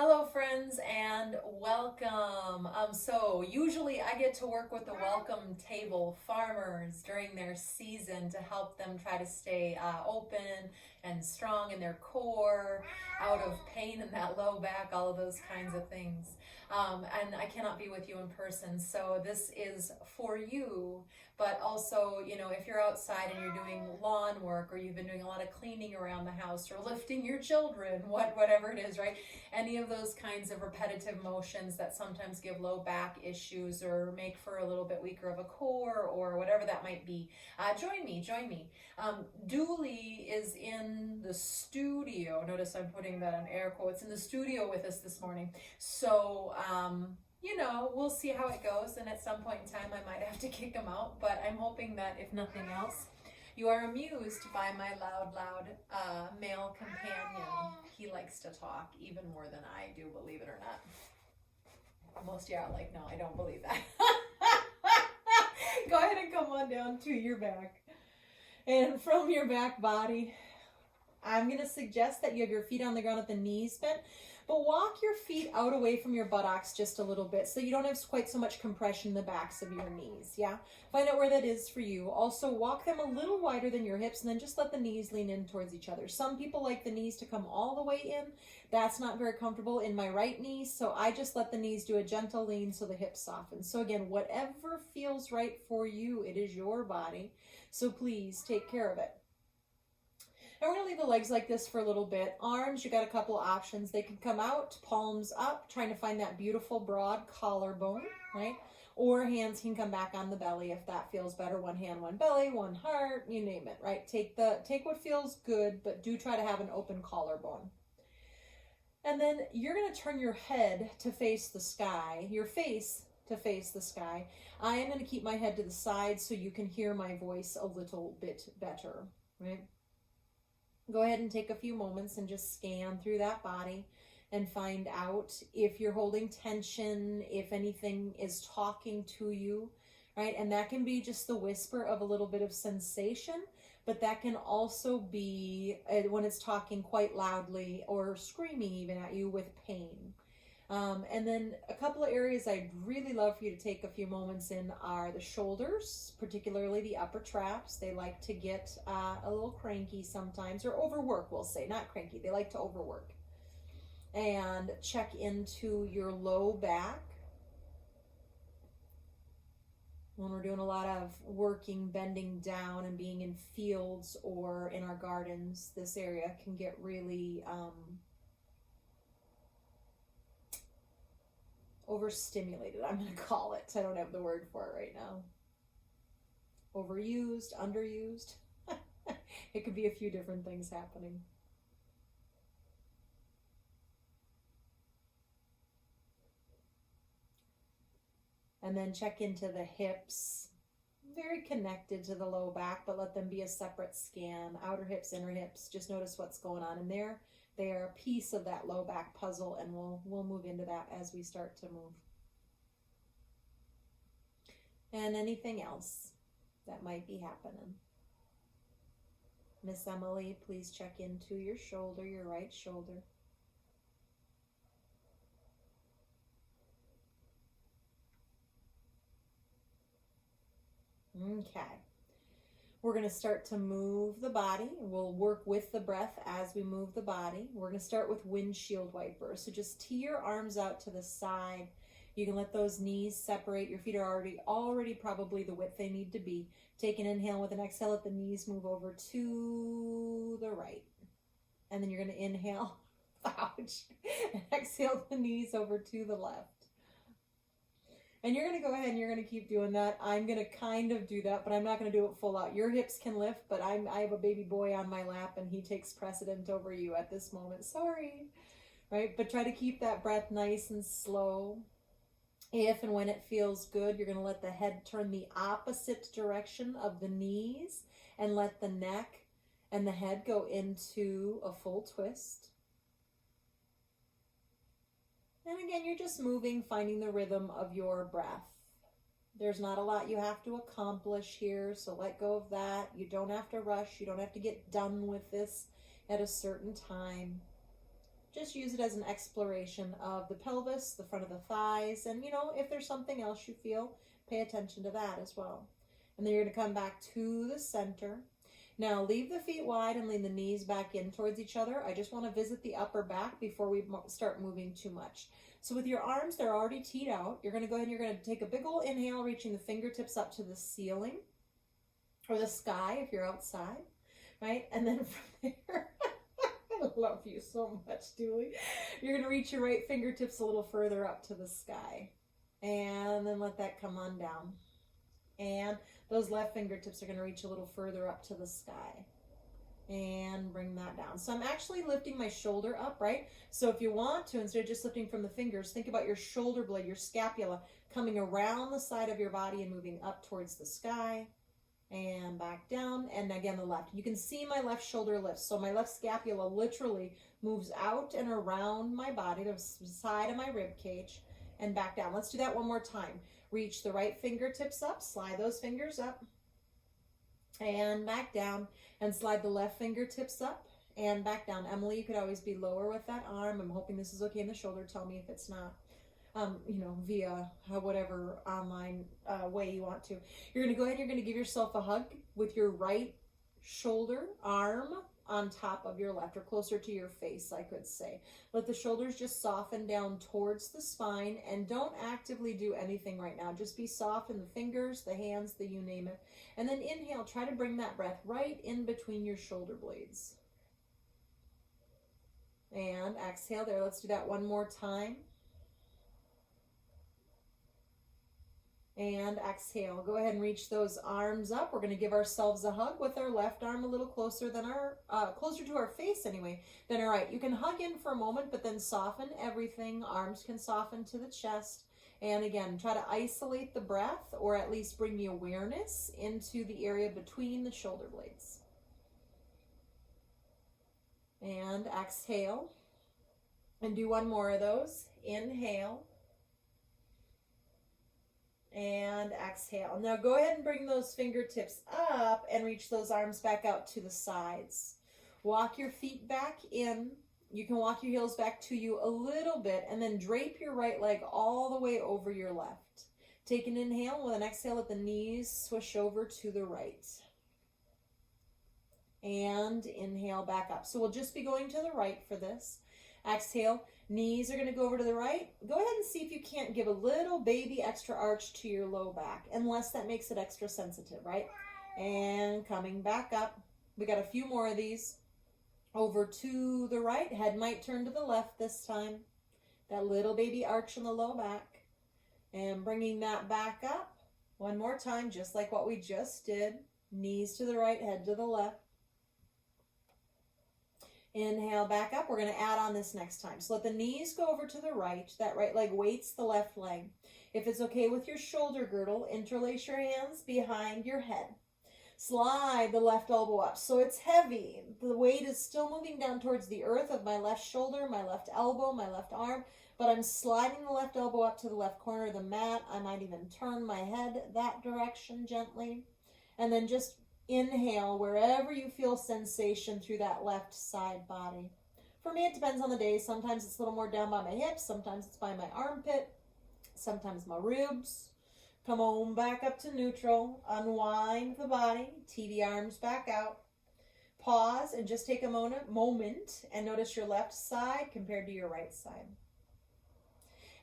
Hello friends and welcome. So usually I get to work with the welcome table farmers during their season to help them try to stay open and strong in their core, out of pain in that low back, all of those kinds of things. And I cannot be with you in person, so this is for you. But also, if you're outside and you're doing lawn work, or you've been doing a lot of cleaning around the house, or lifting your children, whatever it is, right? Any of those kinds of repetitive motions that sometimes give low back issues or make for a little bit weaker of a core or whatever that might be, join me. Dooley is in the studio. Notice I'm putting that in air quotes, in the studio with us this morning. So, we'll see how it goes, and at some point in time I might have to kick him out, but I'm hoping that if nothing else, you are amused by my loud male companion. He likes to talk even more than I do, believe it or not. Most of you are like, no, I don't believe that. Go ahead and come on down to your back. And from your back body, I'm going to suggest that you have your feet on the ground at the knees bent, but walk your feet out away from your buttocks just a little bit so you don't have quite so much compression in the backs of your knees, yeah? Find out where that is for you. Also, walk them a little wider than your hips, and then just let the knees lean in towards each other. Some people like the knees to come all the way in. That's not very comfortable in my right knee, so I just let the knees do a gentle lean so the hips soften. So again, whatever feels right for you, it is your body, so please take care of it. And we're going to leave the legs like this for a little bit. Arms, you got a couple of options. They can come out, palms up, trying to find that beautiful broad collarbone, right? Or hands can come back on the belly if that feels better. One hand, one belly, one heart, you name it, right? Take what feels good, but do try to have an open collarbone. And then you're going to turn your head to face the sky, your face to face the sky. I am going to keep my head to the side so you can hear my voice a little bit better, right? Go ahead and take a few moments and just scan through that body and find out if you're holding tension, if anything is talking to you, right? And that can be just the whisper of a little bit of sensation, but that can also be when it's talking quite loudly or screaming even at you with pain. And then a couple of areas I'd really love for you to take a few moments in are the shoulders, particularly the upper traps. They like to get a little cranky sometimes, or overwork, we'll say, not cranky. They like to overwork. And check into your low back. When we're doing a lot of working, bending down and being in fields or in our gardens, this area can get really overstimulated, I'm going to call it. I don't have the word for it right now. Overused, underused. It could be a few different things happening. And then check into the hips. Very connected to the low back, but let them be a separate scan. Outer hips, inner hips. Just notice what's going on in there. They are a piece of that low back puzzle, and we'll move into that as we start to move. And anything else that might be happening. Miss Emily, please check into your shoulder, your right shoulder. Okay. We're going to start to move the body. We'll work with the breath as we move the body. We're going to start with windshield wipers. So just tee your arms out to the side. You can let those knees separate. Your feet are already probably the width they need to be. Take an inhale. With an exhale, let the knees move over to the right. And then you're going to inhale. Ouch. And exhale the knees over to the left. And you're going to go ahead and you're going to keep doing that. I'm going to kind of do that, but I'm not going to do it full out. Your hips can lift, but I have a baby boy on my lap, and he takes precedent over you at this moment. Sorry. Right? But try to keep that breath nice and slow. If and when it feels good, you're going to let the head turn the opposite direction of the knees and let the neck and the head go into a full twist. And again, you're just moving, finding the rhythm of your breath. There's not a lot you have to accomplish here, so let go of that. You don't have to rush. You don't have to get done with this at a certain time. Just use it as an exploration of the pelvis, the front of the thighs, and if there's something else you feel, pay attention to that as well. And then you're going to come back to the center. Now leave the feet wide and lean the knees back in towards each other. I just want to visit the upper back before we start moving too much. So with your arms, they're already teed out. You're going to go ahead and you're going to take a big old inhale, reaching the fingertips up to the ceiling or the sky if you're outside, right? And then from there, I love you so much, Dooley. You're going to reach your right fingertips a little further up to the sky. And then let that come on down. And those left fingertips are going to reach a little further up to the sky. And bring that down. So I'm actually lifting my shoulder up, right? So if you want to, instead of just lifting from the fingers, think about your shoulder blade, your scapula, coming around the side of your body and moving up towards the sky. And back down, and again the left. You can see my left shoulder lifts, so my left scapula literally moves out and around my body, the side of my rib cage, and back down. Let's do that one more time. Reach the right fingertips up, slide those fingers up, and back down, and slide the left fingertips up, and back down. Emily, you could always be lower with that arm. I'm hoping this is okay in the shoulder. Tell me if it's not. Via whatever online way you want to. You're going to go ahead and you're going to give yourself a hug with your right shoulder, arm on top of your left, or closer to your face, I could say. Let the shoulders just soften down towards the spine, and don't actively do anything right now. Just be soft in the fingers, the hands, you name it. And then inhale, try to bring that breath right in between your shoulder blades. And exhale there. Let's do that one more time. And exhale. Go ahead and reach those arms up. We're going to give ourselves a hug with our left arm a little closer than closer to our face anyway, than our right. You can hug in for a moment, but then soften everything. Arms can soften to the chest. And again, try to isolate the breath, or at least bring the awareness into the area between the shoulder blades. And exhale. And do one more of those. Inhale. And exhale. Now go ahead and bring those fingertips up and reach those arms back out to the sides. Walk your feet back in. You can walk your heels back to you a little bit, and then drape your right leg all the way over your left. Take an inhale. With an exhale, let the knees swish over to the right. And inhale back up. So we'll just be going to the right for this. Exhale. Knees are going to go over to the right. Go ahead and see if you can't give a little baby extra arch to your low back, unless that makes it extra sensitive, right? And coming back up. We got a few more of these. Over to the right. Head might turn to the left this time. That little baby arch in the low back. And bringing that back up. One more time, just like what we just did. Knees to the right, head to the left. Inhale back up. We're going to add on this next time. So let the knees go over to the right. That right leg weights the left leg. If it's okay with your shoulder girdle, interlace your hands behind your head. Slide the left elbow up. So it's heavy. The weight is still moving down towards the earth of my left shoulder, my left elbow, my left arm, but I'm sliding the left elbow up to the left corner of the mat. I might even turn my head that direction gently. And then just inhale wherever you feel sensation through that left side body. For me, it depends on the day. Sometimes it's a little more down by my hips. Sometimes it's by my armpit. Sometimes my ribs. Come on back up to neutral. Unwind the body. Tee the arms back out. Pause and just take a moment and notice your left side compared to your right side.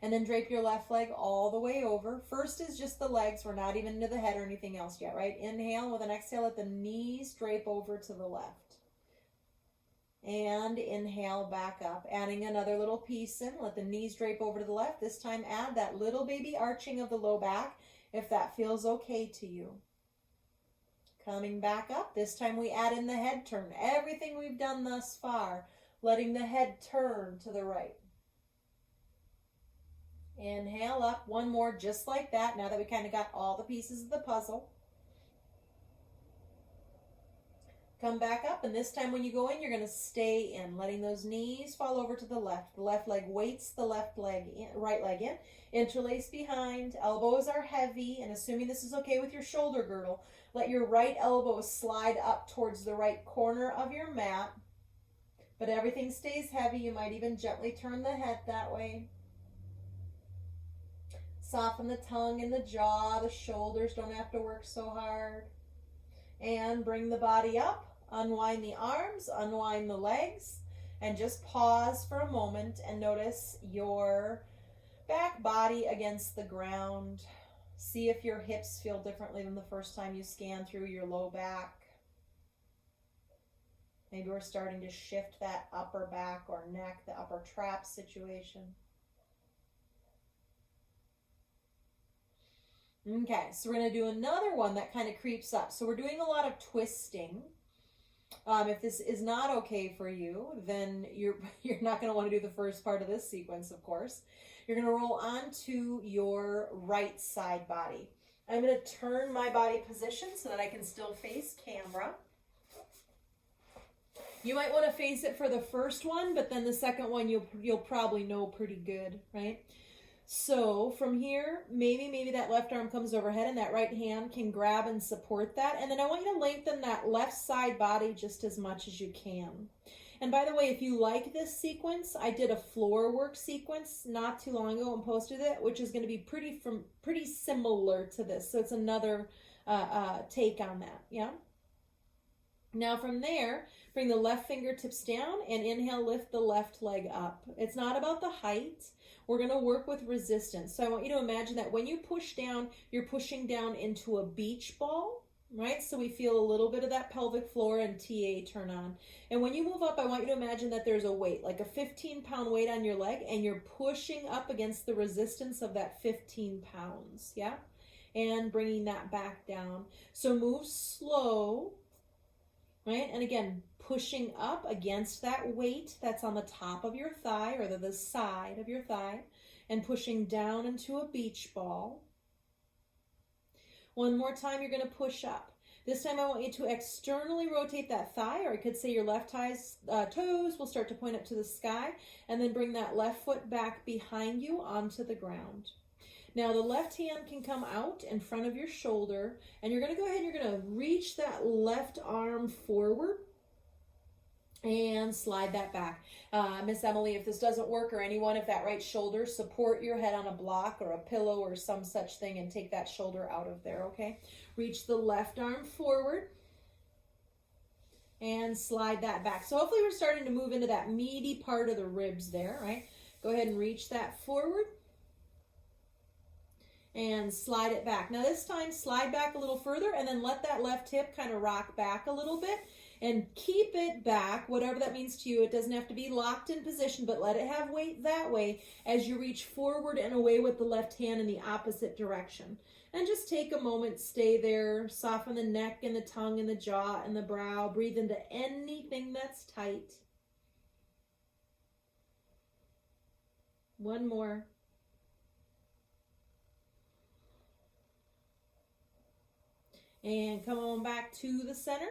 And then drape your left leg all the way over. First is just the legs. We're not even into the head or anything else yet, right? Inhale. With an exhale, let the knees drape over to the left. And inhale back up. Adding another little piece in. Let the knees drape over to the left. This time add that little baby arching of the low back if that feels okay to you. Coming back up. This time we add in the head turn. Everything we've done thus far. Letting the head turn to the right. Inhale up. One more just like that. Now that we kind of got all the pieces of the puzzle. Come back up, and this time when you go in, you're going to stay in, letting those knees fall over to the left. The left leg weights the left leg in, right leg in. Interlace behind. Elbows are heavy, and assuming this is okay with your shoulder girdle, let your right elbow slide up towards the right corner of your mat. but everything stays heavy. You might even gently turn the head that way. Soften the tongue and the jaw. The shoulders don't have to work so hard. And bring the body up. Unwind the arms, unwind the legs, and just pause for a moment and notice your back body against the ground. See if your hips feel differently than the first time you scan through your low back. Maybe we're starting to shift that upper back or neck, the upper trap situation. Okay, so we're going to do another one that kind of creeps up. So we're doing a lot of twisting. If this is not okay for you, then you're not going to want to do the first part of this sequence, of course. You're going to roll onto your right side body. I'm going to turn my body position so that I can still face camera. You might want to face it for the first one, but then the second one you'll probably know pretty good, right? So from here, maybe that left arm comes overhead and that right hand can grab and support that. And then I want you to lengthen that left side body just as much as you can. And by the way, if you like this sequence, I did a floor work sequence not too long ago and posted it, which is going to be pretty similar to this. So it's another take on that, yeah? Now from there, bring the left fingertips down and inhale, lift the left leg up. It's not about the height. We're going to work with resistance. So I want you to imagine that when you push down, you're pushing down into a beach ball, right? So we feel a little bit of that pelvic floor and TA turn on. And when you move up, I want you to imagine that there's a weight, like a 15-pound weight on your leg, and you're pushing up against the resistance of that 15 pounds, yeah? And bringing that back down. So move slow, right? And again, pushing up against that weight that's on the top of your thigh or the side of your thigh, and pushing down into a beach ball. One more time, you're going to push up. This time I want you to externally rotate that thigh, or I could say your left toes will start to point up to the sky, and then bring that left foot back behind you onto the ground. Now the left hand can come out in front of your shoulder, and you're going to go ahead and you're going to reach that left arm forward and slide that back. Miss Emily, if this doesn't work, or anyone, if that right shoulder, support your head on a block or a pillow or some such thing and take that shoulder out of there, okay? Reach the left arm forward and slide that back. So hopefully we're starting to move into that meaty part of the ribs there, right? Go ahead and reach that forward and slide it back. Now this time, slide back a little further and then let that left hip kind of rock back a little bit. And keep it back, whatever that means to you. It doesn't have to be locked in position, but let it have weight that way as you reach forward and away with the left hand in the opposite direction. And just take a moment, stay there, soften the neck and the tongue and the jaw and the brow. Breathe into anything that's tight. One more. And come on back to the center.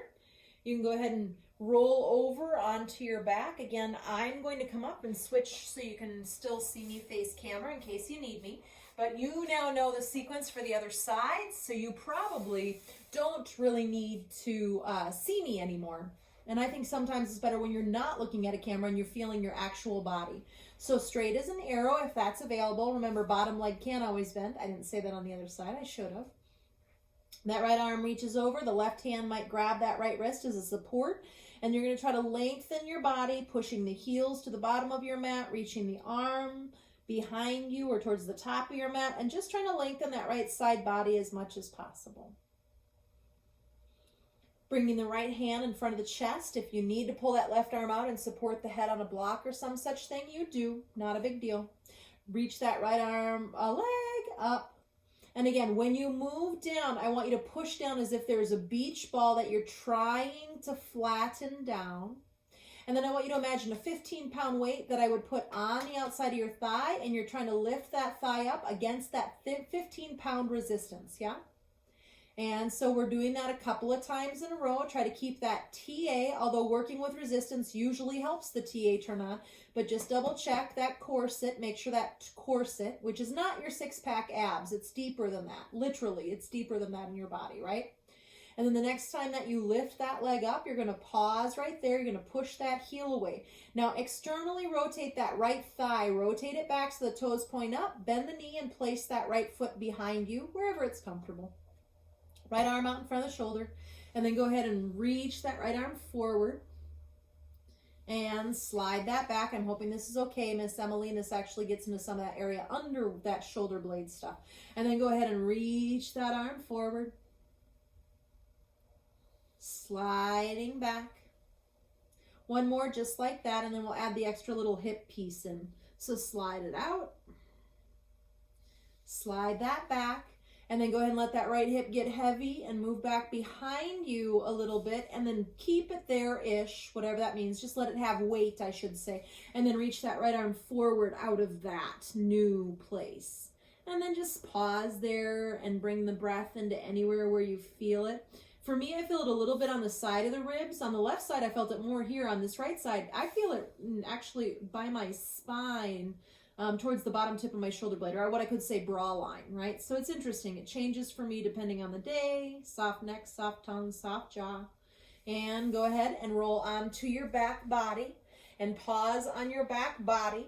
You can go ahead and roll over onto your back. Again, I'm going to come up and switch so you can still see me face camera in case you need me. But you now know the sequence for the other side, so you probably don't really need to see me anymore. And I think sometimes it's better when you're not looking at a camera and you're feeling your actual body. So straight as an arrow, if that's available. Remember, bottom leg can't always bend. I didn't say that on the other side. I should have. That right arm reaches over. The left hand might grab that right wrist as a support. And you're going to try to lengthen your body, pushing the heels to the bottom of your mat, reaching the arm behind you or towards the top of your mat, and just trying to lengthen that right side body as much as possible. Bringing the right hand in front of the chest. If you need to pull that left arm out and support the head on a block or some such thing, you do. Not a big deal. Reach that right arm, leg up. And again, when you move down, I want you to push down as if there's a beach ball that you're trying to flatten down. And then I want you to imagine a 15-pound weight that I would put on the outside of your thigh, and you're trying to lift that thigh up against that 15-pound resistance, yeah? And so we're doing that a couple of times in a row. Try to keep that TA, although working with resistance usually helps the TA turn on, but just double check that corset. Make sure that corset, which is not your six-pack abs, it's deeper than that. Literally, it's deeper than that in your body, right? And then the next time that you lift that leg up, you're going to pause right there. You're going to push that heel away. Now externally rotate that right thigh. Rotate it back so the toes point up. Bend the knee and place that right foot behind you, wherever it's comfortable. Right arm out in front of the shoulder. And then go ahead and reach that right arm forward. And slide that back. I'm hoping this is okay, Miss Emily. This actually gets into some of that area under that shoulder blade stuff. And then go ahead and reach that arm forward. Sliding back. One more just like that, and then we'll add the extra little hip piece in. So slide it out. Slide that back. And then go ahead and let that right hip get heavy and move back behind you a little bit, and then keep it there-ish, whatever that means. Just let it have weight, I should say. And then reach that right arm forward out of that new place. And then just pause there and bring the breath into anywhere where you feel it. For me, I feel it a little bit on the side of the ribs. On the left side, I felt it more here. On this right side, I feel it actually by my spine, towards the bottom tip of my shoulder blade, or what I could say bra line, right? So it's interesting. It changes for me depending on the day. Soft neck, soft tongue, soft jaw. And go ahead and roll onto your back body and pause on your back body.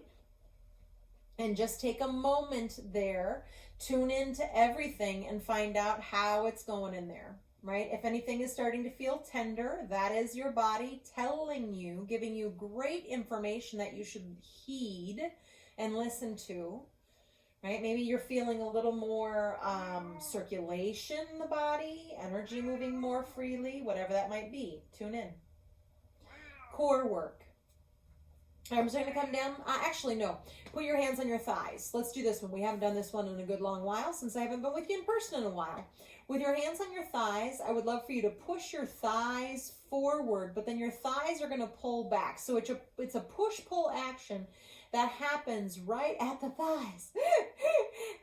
And just take a moment there. Tune into everything and find out how it's going in there, right? If anything is starting to feel tender, that is your body telling you, giving you great information that you should heed and listen to, right? Maybe you're feeling a little more circulation in the body, energy moving more freely, whatever that might be. Tune in. Core work. I'm just going to come down. Actually, no. Put your hands on your thighs. Let's do this one. We haven't done this one in a good long while since I haven't been with you in person in a while. With your hands on your thighs, I would love for you to push your thighs forward, but then your thighs are going to pull back. So it's a push-pull action that happens right at the thighs.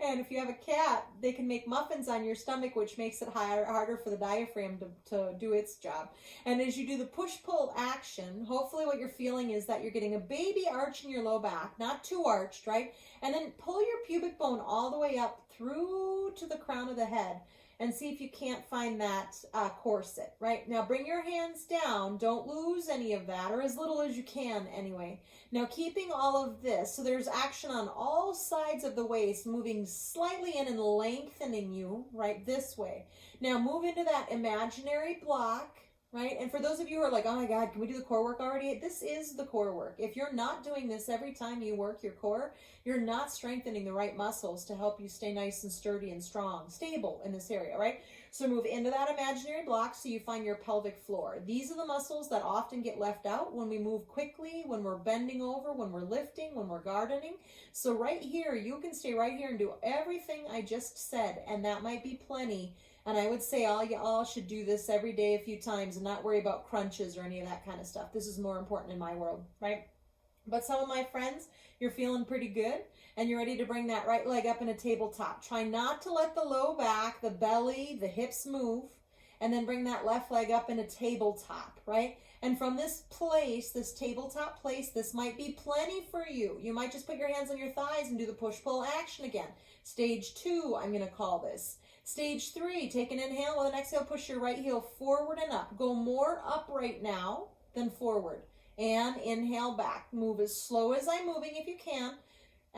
And if you have a cat, they can make muffins on your stomach, which makes it harder for the diaphragm to do its job. And as you do the push-pull action, hopefully what you're feeling is that you're getting a baby arch in your low back, not too arched, right? And then pull your pubic bone all the way up through to the crown of the head. And see if you can't find that corset, right? Now bring your hands down. Don't lose any of that, or as little as you can anyway. Now keeping all of this, so there's action on all sides of the waist, moving slightly in and lengthening you, right, this way. Now move into that imaginary block, right? And for those of you who are like, oh my God, can we do the core work already? This is the core work. If you're not doing this every time you work your core, you're not strengthening the right muscles to help you stay nice and sturdy and strong, stable in this area, right? So move into that imaginary block so you find your pelvic floor. These are the muscles that often get left out when we move quickly, when we're bending over, when we're lifting, when we're gardening. So right here, you can stay right here and do everything I just said, and that might be plenty. And I would say y'all should do this every day a few times and not worry about crunches or any of that kind of stuff. This is more important in my world, right? But some of my friends, you're feeling pretty good and you're ready to bring that right leg up in a tabletop. Try not to let the low back, the belly, the hips move, and then bring that left leg up in a tabletop, right? And from this place, this tabletop place, this might be plenty for you. You might just put your hands on your thighs and do the push-pull action again. Stage 2, I'm going to call this. Stage 3, take an inhale. With an exhale, push your right heel forward and up. Go more up right now than forward. And inhale back. Move as slow as I'm moving if you can.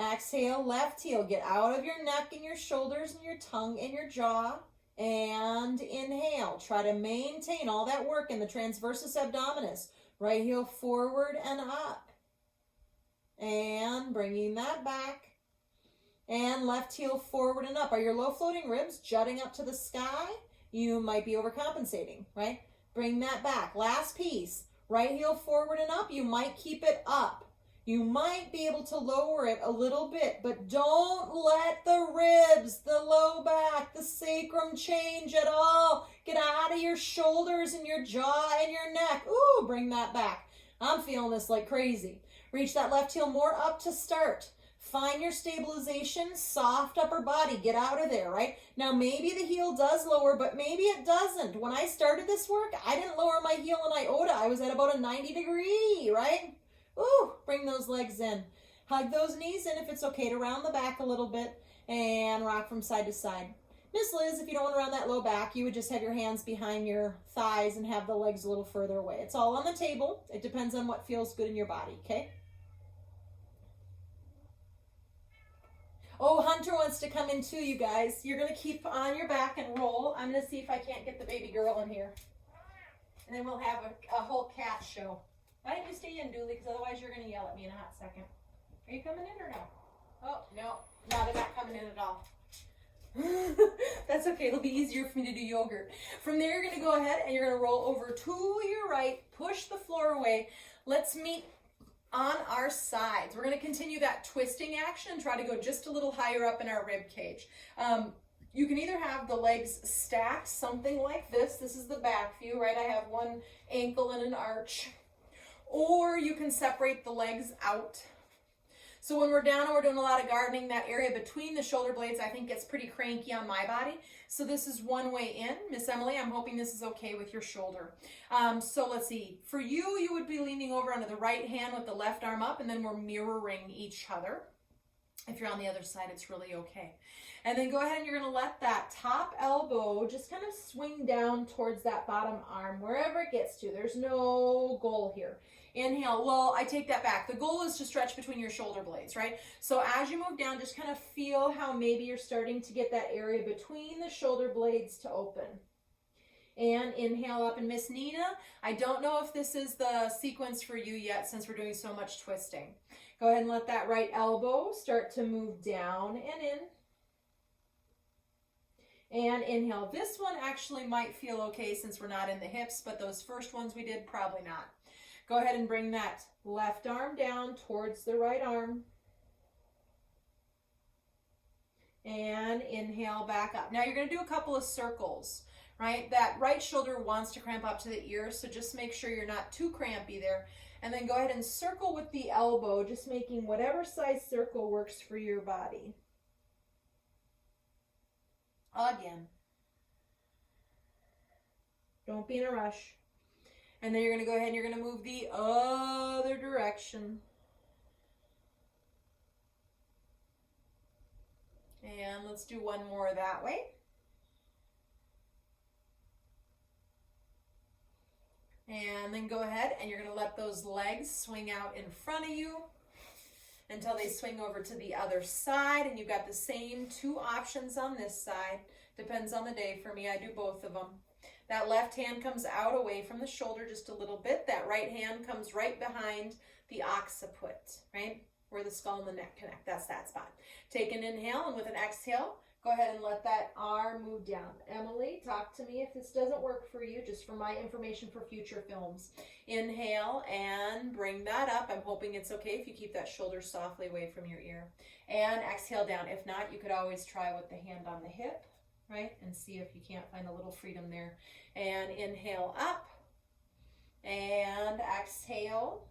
Exhale, left heel. Get out of your neck and your shoulders and your tongue and your jaw. And inhale. Try to maintain all that work in the transversus abdominis. Right heel forward and up. And bringing that back. And left heel forward and up. Are your low floating ribs jutting up to the sky? You might be overcompensating, right? Bring that back. Last piece. Right heel forward and up. You might keep it up. You might be able to lower it a little bit, but don't let the ribs, the low back, the sacrum change at all. Get out of your shoulders and your jaw and your neck. Ooh, bring that back. I'm feeling this like crazy. Reach that left heel more up to start. Find your stabilization, soft upper body. Get out of there, right? Now, maybe the heel does lower, but maybe it doesn't. When I started this work, I didn't lower my heel an iota. I was at about a 90 degree, right? Ooh, bring those legs in. Hug those knees in if it's okay to round the back a little bit and rock from side to side. Miss Liz, if you don't want to round that low back, you would just have your hands behind your thighs and have the legs a little further away. It's all on the table. It depends on what feels good in your body, okay? Oh, Hunter wants to come in too, you guys. You're going to keep on your back and roll. I'm going to see if I can't get the baby girl in here. And then we'll have a whole cat show. Why don't you stay in, Dooley, because otherwise you're going to yell at me in a hot second. Are you coming in or no? Oh, no. No, they're not coming in at all. That's okay. It'll be easier for me to do yogurt. From there, you're going to go ahead and you're going to roll over to your right, push the floor away. Let's meet on our sides. We're going to continue that twisting action and try to go just a little higher up in our rib cage. You can either have the legs stacked, something like this. This is the back view, right? I have one ankle and an arch. Or you can separate the legs out. So when we're down and we're doing a lot of gardening, that area between the shoulder blades, I think gets pretty cranky on my body. So this is one way in. Miss Emily, I'm hoping this is okay with your shoulder. So let's see. For you, you would be leaning over onto the right hand with the left arm up, and then we're mirroring each other. If you're on the other side, it's really okay. And then go ahead and you're going to let that top elbow just kind of swing down towards that bottom arm, wherever it gets to. There's no goal here. Inhale. Well, I take that back. The goal is to stretch between your shoulder blades, right? So as you move down, just kind of feel how maybe you're starting to get that area between the shoulder blades to open. And inhale up. And Miss Nina, I don't know if this is the sequence for you yet since we're doing so much twisting. Go ahead and let that right elbow start to move down and in. And inhale. This one actually might feel okay since we're not in the hips, but those first ones we did, probably not. Go ahead and bring that left arm down towards the right arm. And inhale back up. Now you're going to do a couple of circles, right? That right shoulder wants to cramp up to the ear, so just make sure you're not too crampy there. And then go ahead and circle with the elbow, just making whatever size circle works for your body. Again. Don't be in a rush. And then you're going to go ahead and you're going to move the other direction. And let's do one more that way. And then go ahead and you're going to let those legs swing out in front of you until they swing over to the other side. And you've got the same two options on this side. Depends on the day. For me, I do both of them. That left hand comes out away from the shoulder just a little bit. That right hand comes right behind the occiput, right? Where the skull and the neck connect. That's that spot. Take an inhale, and with an exhale, go ahead and let that arm move down. Emily, talk to me if this doesn't work for you, just for my information for future films. Inhale and bring that up. I'm hoping it's okay if you keep that shoulder softly away from your ear. And exhale down. If not, you could always try with the hand on the hip, right? And see if you can't find a little freedom there. And inhale up. And exhale.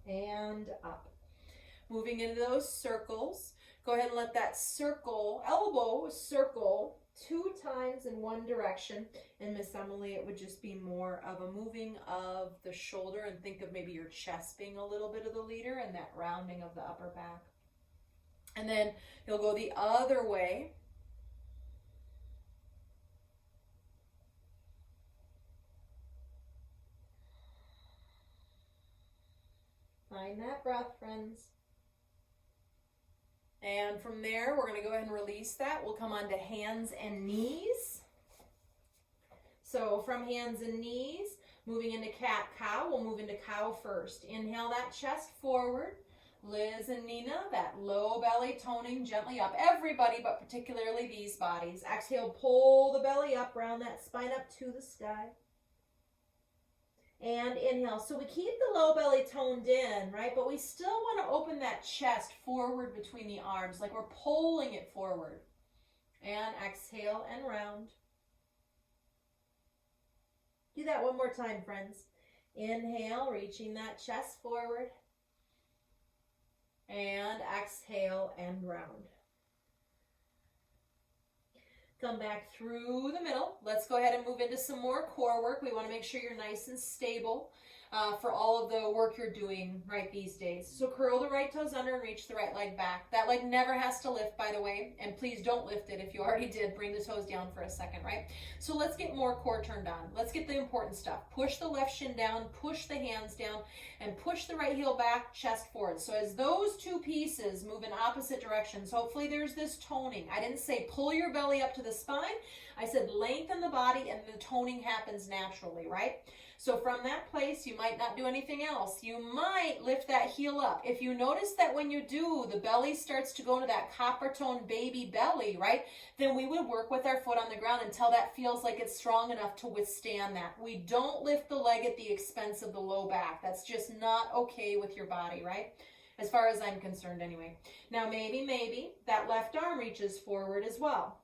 And up. Moving into those circles. Go ahead and let that circle, elbow circle 2 times in one direction. And Miss Emily, it would just be more of a moving of the shoulder, and think of maybe your chest being a little bit of the leader and that rounding of the upper back. And then you'll go the other way. Find that breath, friends. And from there, we're going to go ahead and release that. We'll come on to hands and knees. So from hands and knees, moving into cat-cow, we'll move into cow first. Inhale that chest forward. Liz and Nina, that low belly toning gently up. Everybody, but particularly these bodies. Exhale, pull the belly up, round that spine up to the sky. And inhale. So we keep the low belly toned in, right? But we still want to open that chest forward between the arms, like we're pulling it forward. And exhale and round. Do that one more time, friends. Inhale, reaching that chest forward. And exhale and round. Come back through the middle. Let's go ahead and move into some more core work. We want to make sure you're nice and stable. for all of the work you're doing right these days. So curl the right toes under and reach the right leg back. That leg never has to lift, by the way, and please don't lift it. If you already did, bring the toes down for a second, right? So let's get more core turned on. Let's get the important stuff. Push the left shin down, push the hands down, and push the right heel back, chest forward. So as those two pieces move in opposite directions, hopefully there's this toning. I didn't say pull your belly up to the spine. I said lengthen the body, and the toning happens naturally, right? So from that place, you might not do anything else. You might lift that heel up. If you notice that when you do, the belly starts to go into that copper tone baby belly, right? Then we would work with our foot on the ground until that feels like it's strong enough to withstand that. We don't lift the leg at the expense of the low back. That's just not okay with your body, right? As far as I'm concerned anyway. Now maybe that left arm reaches forward as well.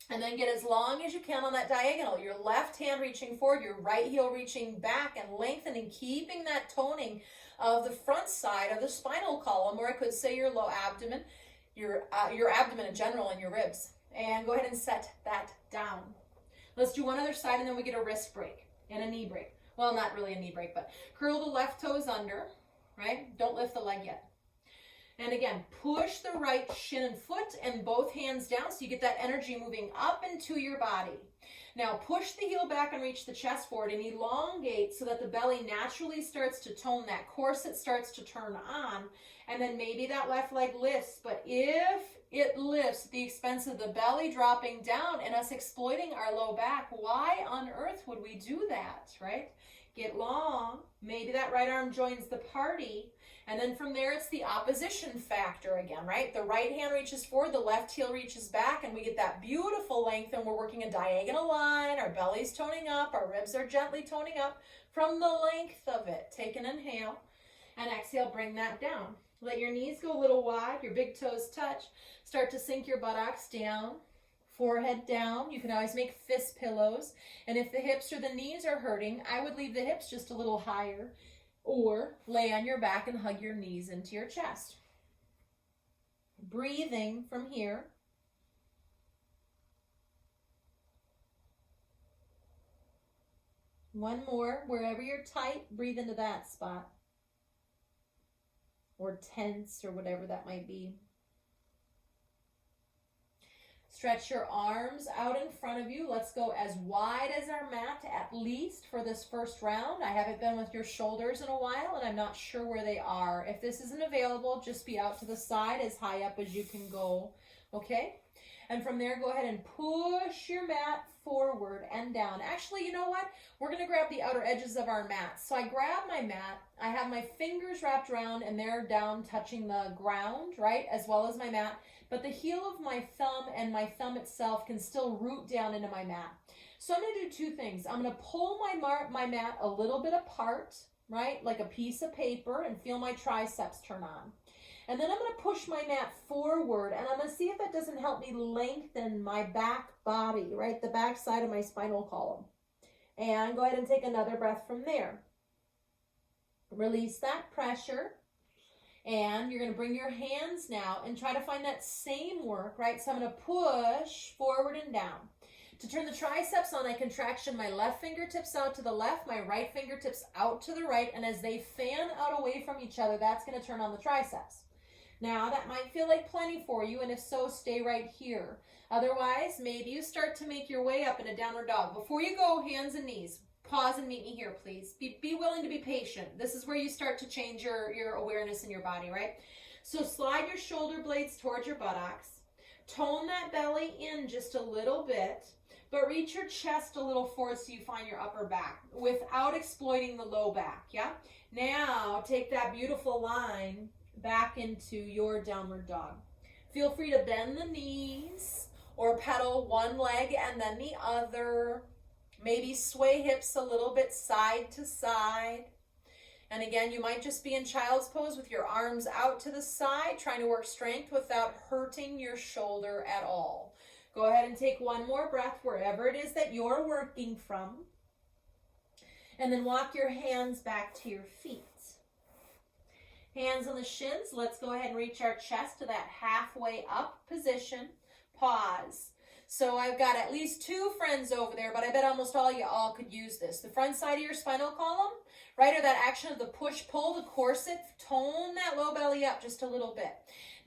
And then get as long as you can on that diagonal. Your left hand reaching forward, your right heel reaching back and lengthening, keeping that toning of the front side of the spinal column, or I could say your low abdomen, your abdomen in general, and your ribs. And go ahead and set that down. Let's do one other side, and then we get a wrist break and a knee break. Well, not really a knee break, but curl the left toes under, right? Don't lift the leg yet. And again, push the right shin and foot and both hands down so you get that energy moving up into your body. Now push the heel back and reach the chest forward and elongate so that the belly naturally starts to tone, that corset starts to turn on, and then maybe that left leg lifts. But if it lifts at the expense of the belly dropping down and us exploiting our low back, why on earth would we do that, right? Get long. Maybe that right arm joins the party. And then from there, it's the opposition factor again, right? The right hand reaches forward, the left heel reaches back, and we get that beautiful length, and we're working a diagonal line. Our belly's toning up. Our ribs are gently toning up from the length of it. Take an inhale, and exhale, bring that down. Let your knees go a little wide. Your big toes touch. Start to sink your buttocks down, forehead down. You can always make fist pillows. And if the hips or the knees are hurting, I would leave the hips just a little higher, or lay on your back and hug your knees into your chest. Breathing from here. One more. Wherever you're tight, breathe into that spot. Or tense, or whatever that might be. Stretch your arms out in front of you. Let's go as wide as our mat, at least for this first round. I haven't been with your shoulders in a while, and I'm not sure where they are. If this isn't available, just be out to the side as high up as you can go, okay? And from there, go ahead and push your mat forward and down. Actually, you know what? We're going to grab the outer edges of our mat. So I grab my mat. I have my fingers wrapped around, and they're down touching the ground, right, as well as my mat. But the heel of my thumb and my thumb itself can still root down into my mat. So I'm going to do two things. I'm going to pull my mat a little bit apart, right, like a piece of paper, and feel my triceps turn on. And then I'm going to push my mat forward, and I'm going to see if that doesn't help me lengthen my back body, right, the back side of my spinal column. And go ahead and take another breath from there. Release that pressure. And you're going to bring your hands now and try to find that same work, right? So I'm going to push forward and down. To turn the triceps on, I contraction my left fingertips out to the left, my right fingertips out to the right, and as they fan out away from each other, that's going to turn on the triceps. Now, that might feel like plenty for you, and if so, stay right here. Otherwise, maybe you start to make your way up in a downward dog. Before you go, hands and knees. Pause and meet me here, please. Be willing to be patient. This is where you start to change your awareness in your body, right? So slide your shoulder blades towards your buttocks. Tone that belly in just a little bit, but reach your chest a little forward so you find your upper back without exploiting the low back, yeah? Now, take that beautiful line back into your downward dog. Feel free to bend the knees or pedal one leg and then the other. Maybe sway hips a little bit side to side. And again, you might just be in child's pose with your arms out to the side, trying to work strength without hurting your shoulder at all. Go ahead and take one more breath wherever it is that you're working from. And then walk your hands back to your feet. Hands on the shins. Let's go ahead and reach our chest to that halfway up position. Pause. So I've got at least 2 friends over there, but I bet almost all you all could use this. The front side of your spinal column, right, or that action of the push-pull, the corset, tone that low belly up just a little bit.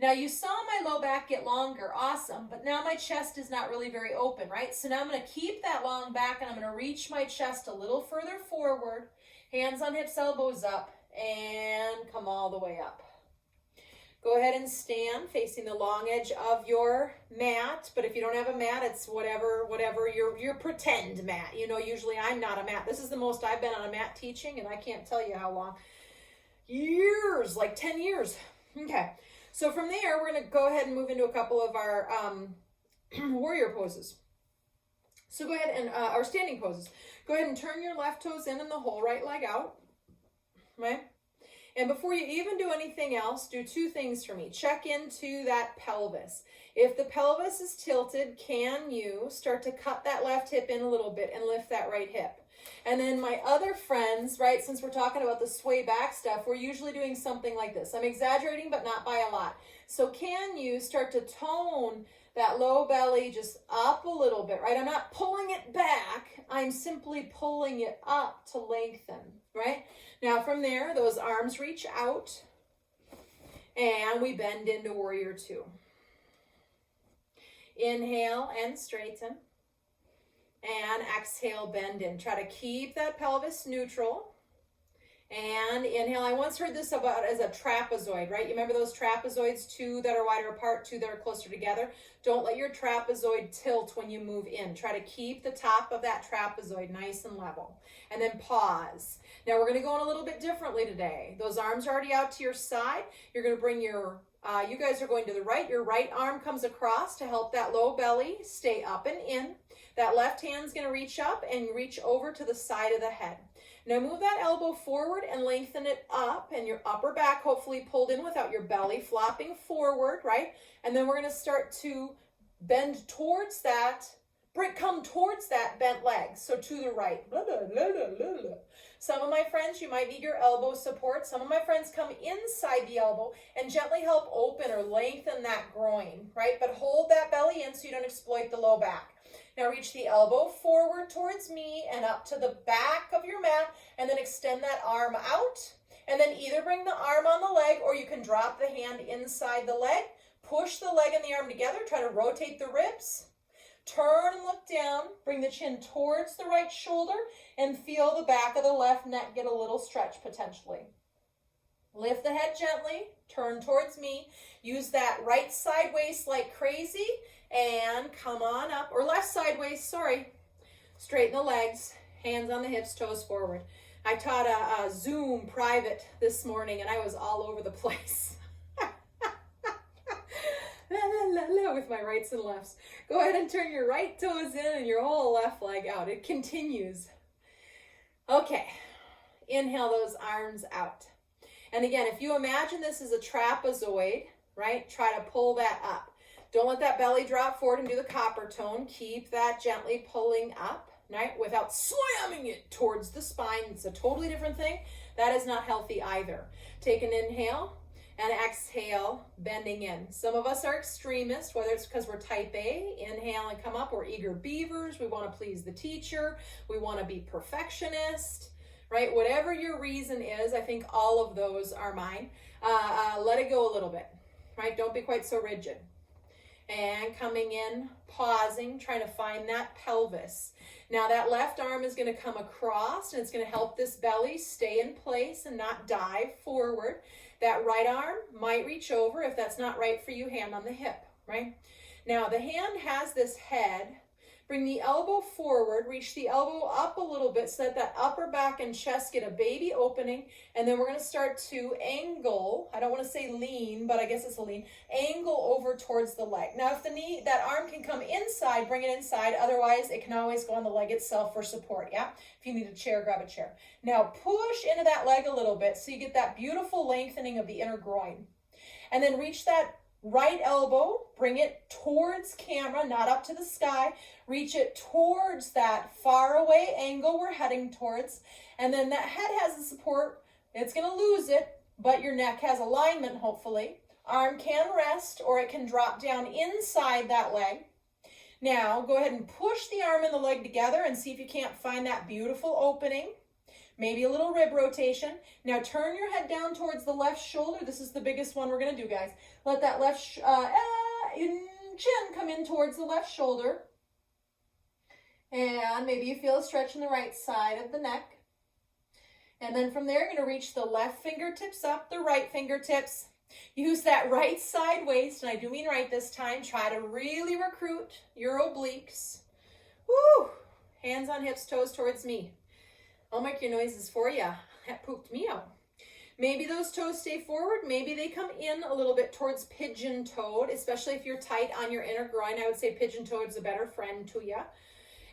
Now you saw my low back get longer, awesome, but now my chest is not really very open, right? So now I'm going to keep that long back and I'm going to reach my chest a little further forward, hands on hips, elbows up, and come all the way up. Go ahead and stand facing the long edge of your mat, but if you don't have a mat, it's whatever your pretend mat. You know, usually I'm not a mat. This is the most I've been on a mat teaching, and I can't tell you how long. Years, like 10 years. Okay. So from there, we're going to go ahead and move into a couple of our warrior poses. So go ahead and, our standing poses. Go ahead and turn your left toes in and the whole right leg out, right? And before you even do anything else, do 2 things for me. Check into that pelvis. If the pelvis is tilted, can you start to cut that left hip in a little bit and lift that right hip? And then my other friends, right, since we're talking about the sway back stuff, we're usually doing something like this. I'm exaggerating, but not by a lot. So can you start to tone that low belly just up a little bit, right? I'm not pulling it back. I'm simply pulling it up to lengthen, right? Now from there, those arms reach out and we bend into warrior 2. Inhale and straighten. And exhale, bend in. Try to keep that pelvis neutral. And inhale. I once heard this about as a trapezoid, right? You remember those trapezoids, 2 that are wider apart, 2 that are closer together? Don't let your trapezoid tilt when you move in. Try to keep the top of that trapezoid nice and level. And then pause. Now we're going to go in a little bit differently today. Those arms are already out to your side. You're going to bring your, you guys are going to the right. Your right arm comes across to help that low belly stay up and in. That left hand's going to reach up and reach over to the side of the head. Now move that elbow forward and lengthen it up, and your upper back hopefully pulled in without your belly flopping forward, right? And then we're going to start to bend towards that, come towards that bent leg, so to the right. Some of my friends, you might need your elbow support. Some of my friends come inside the elbow and gently help open or lengthen that groin, right? But hold that belly in so you don't exploit the low back. Now reach the elbow forward towards me and up to the back of your mat, and then extend that arm out. And then either bring the arm on the leg, or you can drop the hand inside the leg. Push the leg and the arm together. Try to rotate the ribs. Turn and look down. Bring the chin towards the right shoulder and feel the back of the left neck get a little stretch potentially. Lift the head gently. Turn towards me. Use that right side waist like crazy. And come on up, or left sideways, sorry. Straighten the legs, hands on the hips, toes forward. I taught a Zoom private this morning and I was all over the place. With my rights and lefts. Go ahead and turn your right toes in and your whole left leg out. It continues. Okay, inhale those arms out. And again, if you imagine this is a trapezoid, right, try to pull that up. Don't let that belly drop forward and do the copper tone. Keep that gently pulling up, right, without slamming it towards the spine. It's a totally different thing. That is not healthy either. Take an inhale and exhale, bending in. Some of us are extremists, whether it's because we're type A, inhale and come up. We're eager beavers. We want to please the teacher. We want to be perfectionist, right? Whatever your reason is, I think all of those are mine. Let it go a little bit, right? Don't be quite so rigid. And coming in, pausing, trying to find that pelvis. Now that left arm is going to come across and it's going to help this belly stay in place and not dive forward. That right arm might reach over. If that's not right for you, hand on the hip, right? Now the hand has this head. Bring the elbow forward, reach the elbow up a little bit so that that upper back and chest get a baby opening. And then we're going to start to angle. I don't want to say lean, but I guess it's a lean. Angle over towards the leg. Now, if the knee, that arm can come inside, bring it inside. Otherwise, it can always go on the leg itself for support, yeah? If you need a chair, grab a chair. Now, push into that leg a little bit so you get that beautiful lengthening of the inner groin. And then reach that right elbow, bring it towards camera, not up to the sky. Reach it towards that far away angle we're heading towards. And then that head has the support. It's going to lose it, but your neck has alignment, hopefully. Arm can rest, or it can drop down inside that leg. Now, go ahead and push the arm and the leg together and see if you can't find that beautiful opening. Maybe a little rib rotation. Now, turn your head down towards the left shoulder. This is the biggest one we're going to do, guys. Let that left chin come in towards the left shoulder. And maybe you feel a stretch in the right side of the neck. And then from there, you're going to reach the left fingertips up, the right fingertips. Use that right side waist, and I do mean right this time. Try to really recruit your obliques. Woo! Hands on hips, toes towards me. I'll make your noises for you. That pooped me out. Maybe those toes stay forward. Maybe they come in a little bit towards pigeon-toed, especially if you're tight on your inner groin. I would say pigeon-toed is a better friend to you.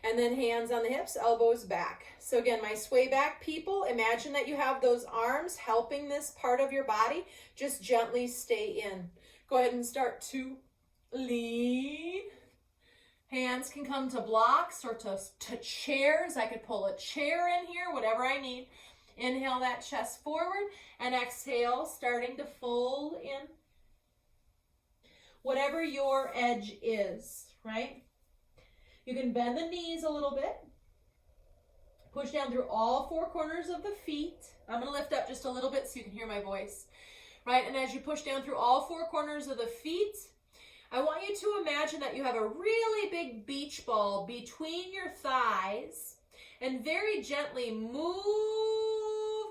And then hands on the hips, elbows back. So again, my sway back people, imagine that you have those arms helping this part of your body. Just gently stay in. Go ahead and start to lean. Hands can come to blocks or to chairs. I could pull a chair in here, whatever I need. Inhale that chest forward and exhale, starting to fold in. Whatever your edge is, right? You can bend the knees a little bit. Push down through all four corners of the feet. I'm going to lift up just a little bit so you can hear my voice. Right? And as you push down through all four corners of the feet, I want you to imagine that you have a really big beach ball between your thighs and very gently move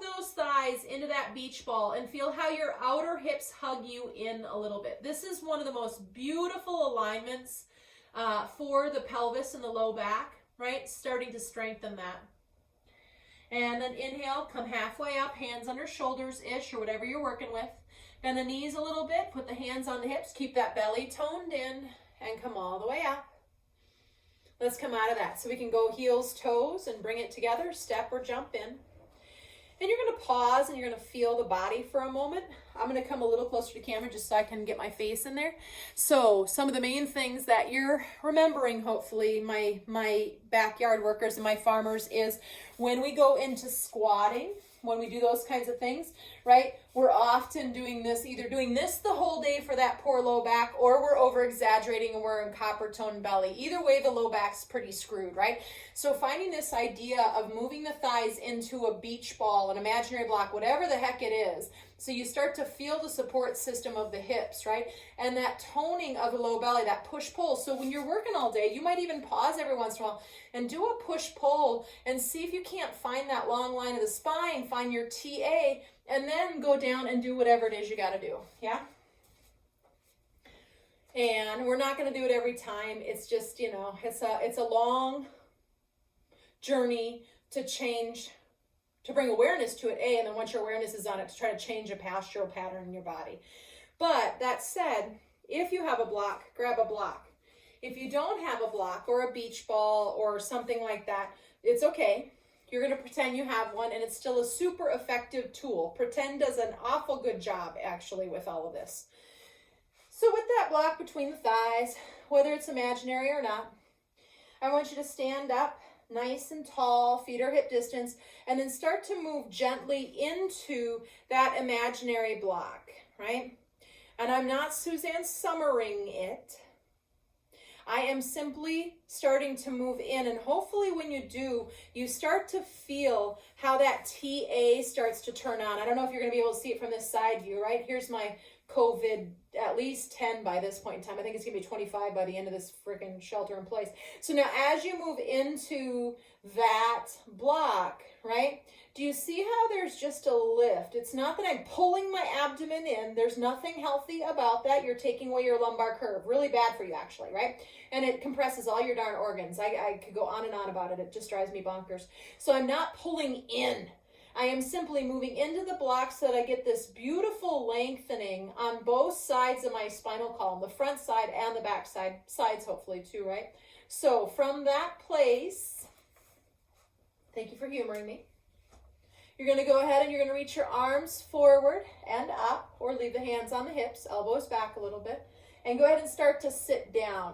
those thighs into that beach ball and feel how your outer hips hug you in a little bit. This is one of the most beautiful alignments for the pelvis and the low back, right? Starting to strengthen that. And then inhale, come halfway up, hands under shoulders-ish or whatever you're working with. Bend the knees a little bit, put the hands on the hips, keep that belly toned in, and come all the way up. Let's come out of that. So we can go heels, toes, and bring it together, step or jump in. And you're going to pause and you're going to feel the body for a moment. I'm going to come a little closer to camera just so I can get my face in there. So some of the main things that you're remembering, hopefully, my backyard workers and my farmers, is when we go into squatting, when we do those kinds of things, right, we're often doing this, either doing this the whole day for that poor low back, or we're over exaggerating and we're in copper tone belly. Either way, the low back's pretty screwed, right? So finding this idea of moving the thighs into a beach ball, an imaginary block, whatever the heck it is, so you start to feel the support system of the hips, right? And that toning of the low belly, that push-pull. So when you're working all day, you might even pause every once in a while and do a push-pull and see if you can't find that long line of the spine, find your TA, and then go down and do whatever it is you got to do, yeah? And we're not going to do it every time. It's just, you know, it's a long journey to change, to bring awareness to it, and then once your awareness is on it, to try to change a postural pattern in your body. But that said, if you have a block, grab a block. If you don't have a block or a beach ball or something like that, it's okay. You're going to pretend you have one, and it's still a super effective tool. Pretend does an awful good job, actually, with all of this. So with that block between the thighs, whether it's imaginary or not, I want you to stand up nice and tall, feet are hip distance, and then start to move gently into that imaginary block, right? And I'm not Suzanne Summering it. I am simply starting to move in, and hopefully when you do, you start to feel how that TA starts to turn on. I don't know if you're going to be able to see it from this side view, right? Here's my COVID, at least 10 by this point in time. I think it's going to be 25 by the end of this freaking shelter in place. So now as you move into that block, right, do you see how there's just a lift? It's not that I'm pulling my abdomen in. There's nothing healthy about that. You're taking away your lumbar curve. Really bad for you, actually, right? And it compresses all your darn organs. I could go on and on about it. It just drives me bonkers. So I'm not pulling in. I am simply moving into the block so that I get this beautiful lengthening on both sides of my spinal column, the front side and the back side, sides hopefully too, right? So from that place, thank you for humoring me. You're going to go ahead and you're going to reach your arms forward and up, or leave the hands on the hips, elbows back a little bit, and go ahead and start to sit down,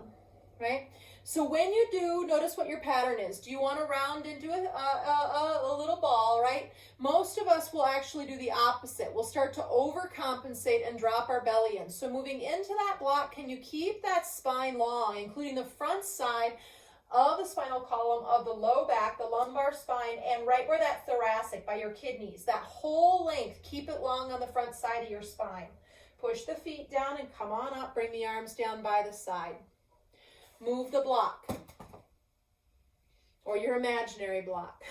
right? So when you do, notice what your pattern is. Do you want to round into a little ball, right? Most of us will actually do the opposite. We'll start to overcompensate and drop our belly in. So moving into that block, can you keep that spine long, including the front side of the spinal column of the low back, the lumbar spine, and right where that thoracic, by your kidneys, that whole length, keep it long on the front side of your spine. Push the feet down and come on up. Bring the arms down by the side. Move the block, or your imaginary block.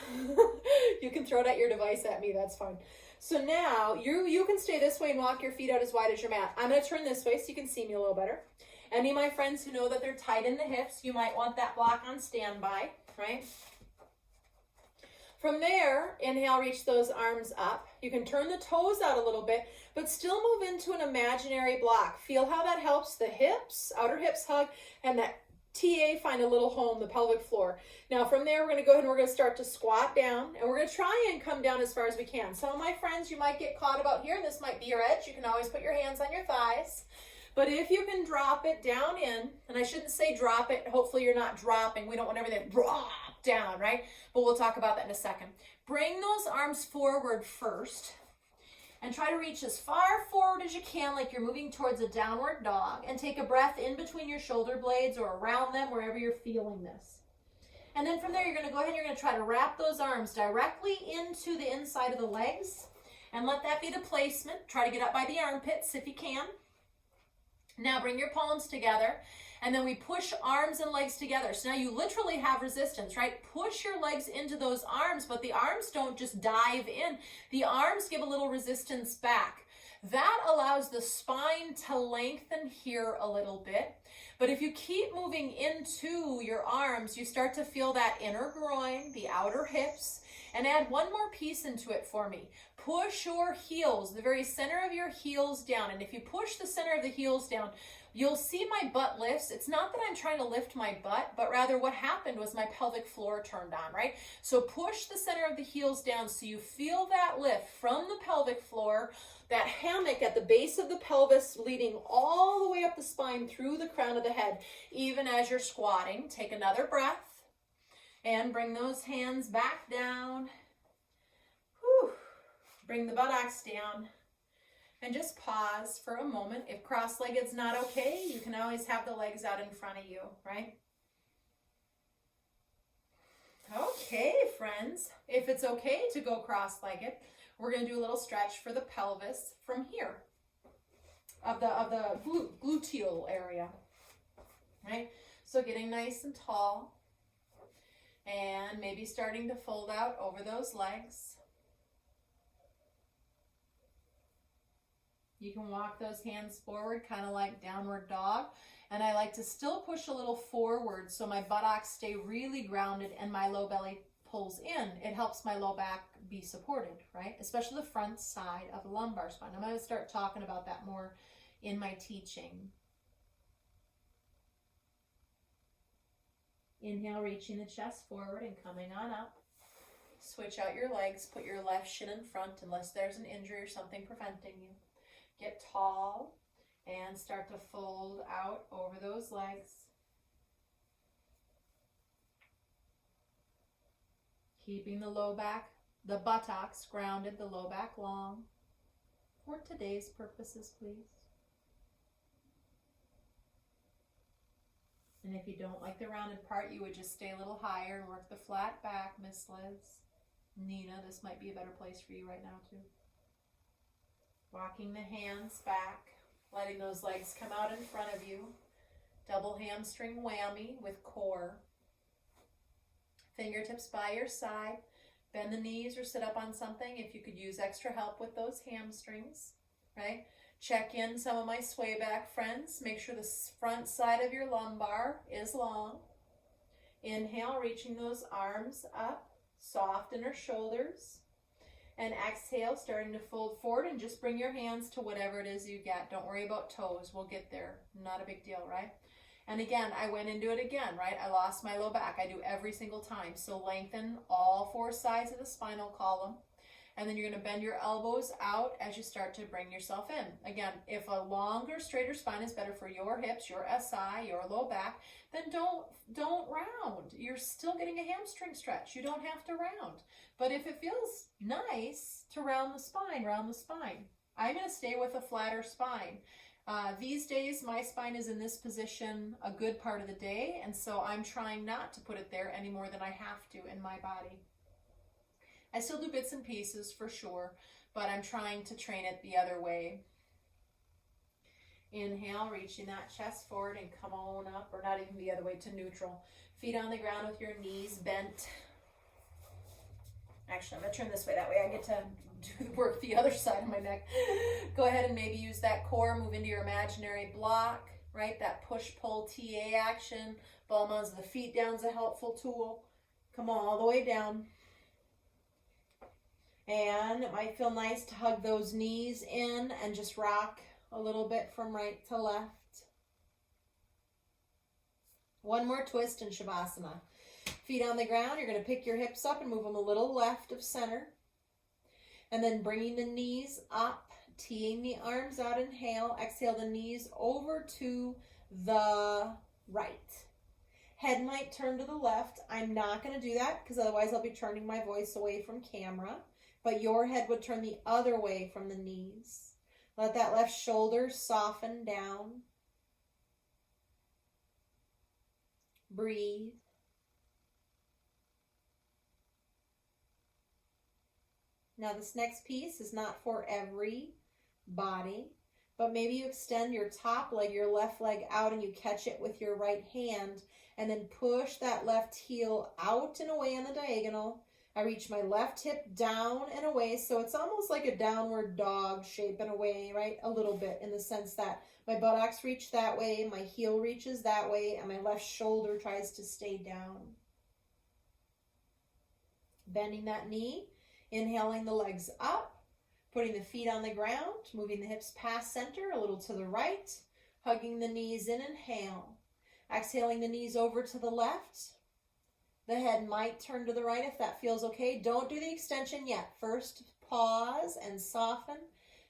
You can throw it at your device at me, that's fine. So now you can stay this way and walk your feet out as wide as your mat. I'm going to turn this way so you can see me a little better. Any of my friends who know that they're tight in the hips, you might want that block on standby, right? From there, inhale, reach those arms up. You can turn the toes out a little bit, but still move into an imaginary block. Feel how that helps the hips, outer hips hug, and that TA find a little home, the pelvic floor. Now from there, we're going to go ahead and we're going to start to squat down, and we're going to try and come down as far as we can. Some of my friends, you might get caught about here, and this might be your edge. You can always put your hands on your thighs. But if you can drop it down in, and I shouldn't say drop it, hopefully you're not dropping. We don't want everything drop down, right? But we'll talk about that in a second. Bring those arms forward first. And try to reach as far forward as you can, like you're moving towards a downward dog. And take a breath in between your shoulder blades or around them, wherever you're feeling this. And then from there, you're going to go ahead and you're going to try to wrap those arms directly into the inside of the legs. And let that be the placement. Try to get up by the armpits if you can. Now bring your palms together. And then we push arms and legs together. So now you literally have resistance, right? Push your legs into those arms, but the arms don't just dive in. The arms give a little resistance back. That allows the spine to lengthen here a little bit. But if you keep moving into your arms, you start to feel that inner groin, the outer hips, and add one more piece into it for me. Push your heels, the very center of your heels down. And if you push the center of the heels down, you'll see my butt lifts. It's not that I'm trying to lift my butt, but rather what happened was my pelvic floor turned on, right? So push the center of the heels down so you feel that lift from the pelvic floor, that hammock at the base of the pelvis leading all the way up the spine through the crown of the head. Even as you're squatting, take another breath and bring those hands back down. Whew. Bring the buttocks down. And just pause for a moment. If cross-legged's not okay, you can always have the legs out in front of you, right? Okay, friends. If it's okay to go cross-legged, we're going to do a little stretch for the pelvis from here, of the gluteal area, right? So getting nice and tall, and maybe starting to fold out over those legs. You can walk those hands forward, kind of like downward dog. And I like to still push a little forward so my buttocks stay really grounded and my low belly pulls in. It helps my low back be supported, right? Especially the front side of the lumbar spine. I'm going to start talking about that more in my teaching. Inhale, reaching the chest forward and coming on up. Switch out your legs. Put your left shin in front unless there's an injury or something preventing you. Get tall and start to fold out over those legs. Keeping the low back, the buttocks grounded, the low back long. For today's purposes, please. And if you don't like the rounded part, you would just stay a little higher and work the flat back, Miss Liz. Nina, this might be a better place for you right now too. Walking the hands back, letting those legs come out in front of you. Double hamstring whammy with core. Fingertips by your side. Bend the knees or sit up on something if you could use extra help with those hamstrings, right? Check in some of my sway back friends. Make sure the front side of your lumbar is long. Inhale, reaching those arms up. Soft inner shoulders. And exhale, starting to fold forward, and just bring your hands to whatever it is you get. Don't worry about toes. We'll get there. Not a big deal, right? And again, I went into it again, right? I lost my low back. I do every single time. So lengthen all four sides of the spinal column. And then you're going to bend your elbows out as you start to bring yourself in. Again, if a longer, straighter spine is better for your hips, your SI, your low back, then don't round. You're still getting a hamstring stretch. You don't have to round. But if it feels nice to round the spine, round the spine. I'm going to stay with a flatter spine. These days, my spine is in this position a good part of the day, and so I'm trying not to put it there any more than I have to in my body. I still do bits and pieces for sure, but I'm trying to train it the other way. Inhale, reaching that chest forward and come on up, or not even the other way, to neutral. Feet on the ground with your knees bent. Actually, I'm going to turn this way. That way I get to do the work the other side of my neck. Go ahead and maybe use that core, move into your imaginary block, right? That push-pull TA action. Bum onto the feet down is a helpful tool. Come on, all the way down. And it might feel nice to hug those knees in and just rock a little bit from right to left. One more twist in Shavasana. Feet on the ground, you're going to pick your hips up and move them a little left of center. And then bringing the knees up, teeing the arms out, inhale. Exhale the knees over to the right. Head might turn to the left. I'm not going to do that because otherwise I'll be turning my voice away from camera. But your head would turn the other way from the knees. Let that left shoulder soften down. Breathe. Now this next piece is not for every body, but maybe you extend your top leg, your left leg out, and you catch it with your right hand, and then push that left heel out and away on the diagonal. I reach my left hip down and away, so it's almost like a downward dog shape in a way, right? A little bit, in the sense that my buttocks reach that way, my heel reaches that way, and my left shoulder tries to stay down. Bending that knee. Inhaling the legs up, putting the feet on the ground, moving the hips past center, a little to the right, hugging the knees in, inhale. Exhaling the knees over to the left. The head might turn to the right if that feels okay. Don't do the extension yet. First, pause and soften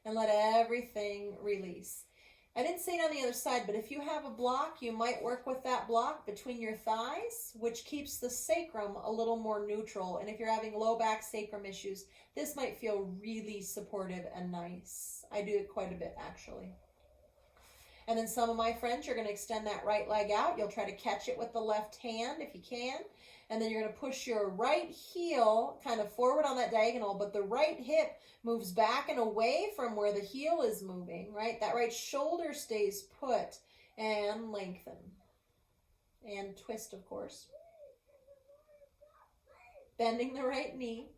and let everything release. I didn't say it on the other side, but if you have a block, you might work with that block between your thighs, which keeps the sacrum a little more neutral. And if you're having low back sacrum issues, this might feel really supportive and nice. I do it quite a bit, actually. And then some of my friends, you're going to extend that right leg out. You'll try to catch it with the left hand if you can. And then you're going to push your right heel kind of forward on that diagonal, but the right hip moves back and away from where the heel is moving, right? That right shoulder stays put, and lengthen. And twist, of course. Bending the right knee.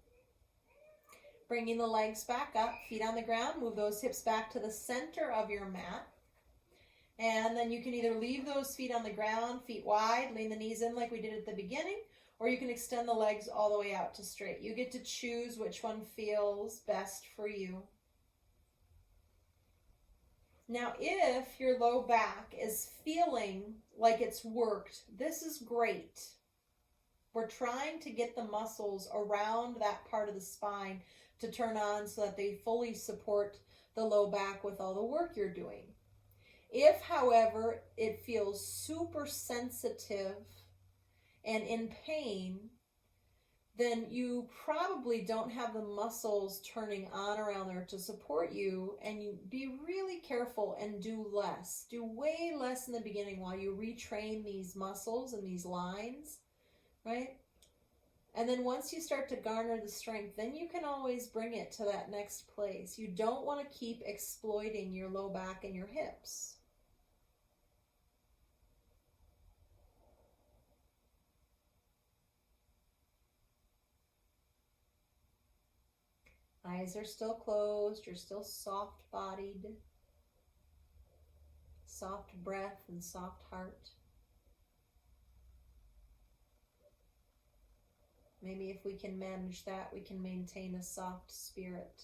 Bringing the legs back up, feet on the ground. Move those hips back to the center of your mat. And then you can either leave those feet on the ground, feet wide, lean the knees in like we did at the beginning, or you can extend the legs all the way out to straight. You get to choose which one feels best for you. Now, if your low back is feeling like it's worked, this is great. We're trying to get the muscles around that part of the spine to turn on so that they fully support the low back with all the work you're doing. If, however, it feels super sensitive and in pain, then you probably don't have the muscles turning on around there to support you, and you be really careful and do less. Do way less in the beginning while you retrain these muscles and these lines, right? And then once you start to garner the strength, then you can always bring it to that next place. You don't want to keep exploiting your low back and your hips. Eyes are still closed. You're still soft-bodied. Soft breath and soft heart. Maybe if we can manage that, we can maintain a soft spirit.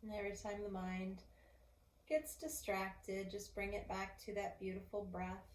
And every time the mind gets distracted, just bring it back to that beautiful breath.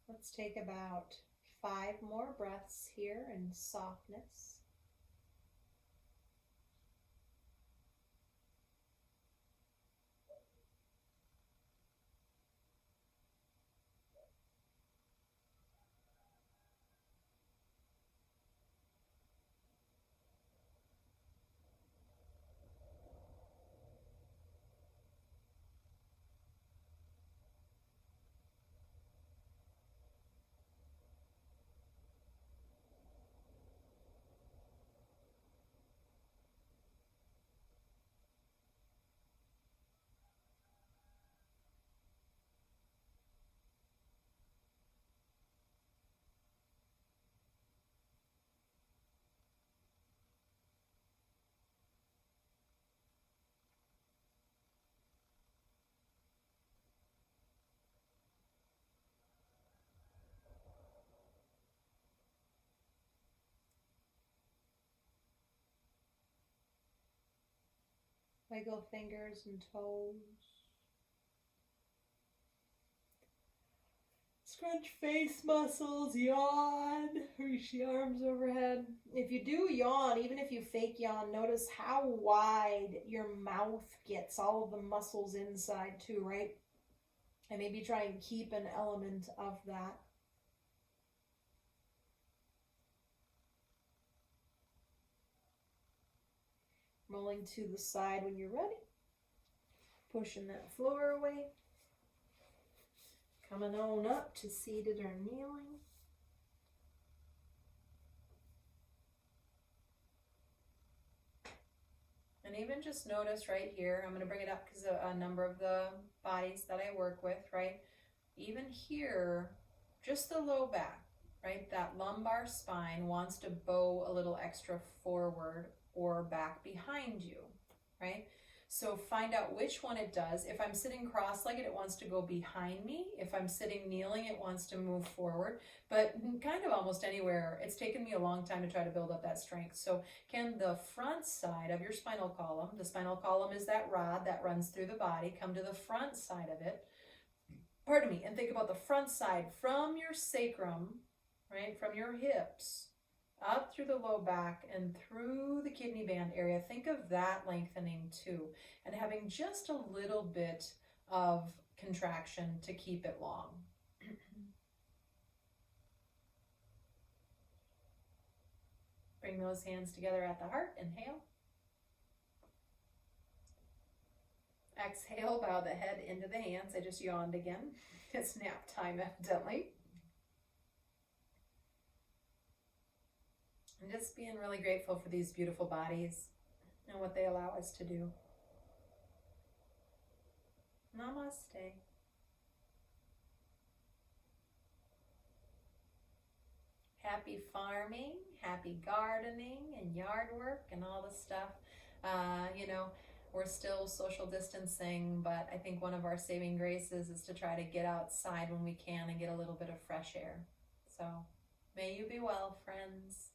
Let's take about 5 more breaths here in softness. Wiggle fingers and toes. Scrunch face muscles, yawn, reach the arms overhead. If you do yawn, even if you fake yawn, notice how wide your mouth gets, all of the muscles inside too, right? And maybe try and keep an element of that. Rolling to the side when you're ready. Pushing that floor away. Coming on up to seated or kneeling. And even just notice right here, I'm going to bring it up because a number of the bodies that I work with, right? Even here, just the low back, right? That lumbar spine wants to bow a little extra forward or back behind you, right? So find out which one it does. If I'm sitting cross-legged, it wants to go behind me. If I'm sitting kneeling, it wants to move forward. But kind of almost anywhere, it's taken me a long time to try to build up that strength. So can the front side of your spinal column, the spinal column is that rod that runs through the body, come to the front side of it, pardon me, and think about the front side from your sacrum, right, from your hips, up through the low back and through the kidney band area. Think of that lengthening too, and having just a little bit of contraction to keep it long. Bring those hands together at the heart. Inhale. Exhale, bow the head into the hands. I just yawned again. It's nap time, evidently. And just being really grateful for these beautiful bodies and what they allow us to do. Namaste. Happy farming, happy gardening and yard work and all the stuff. You know, we're still social distancing, but I think one of our saving graces is to try to get outside when we can and get a little bit of fresh air. So may you be well, friends.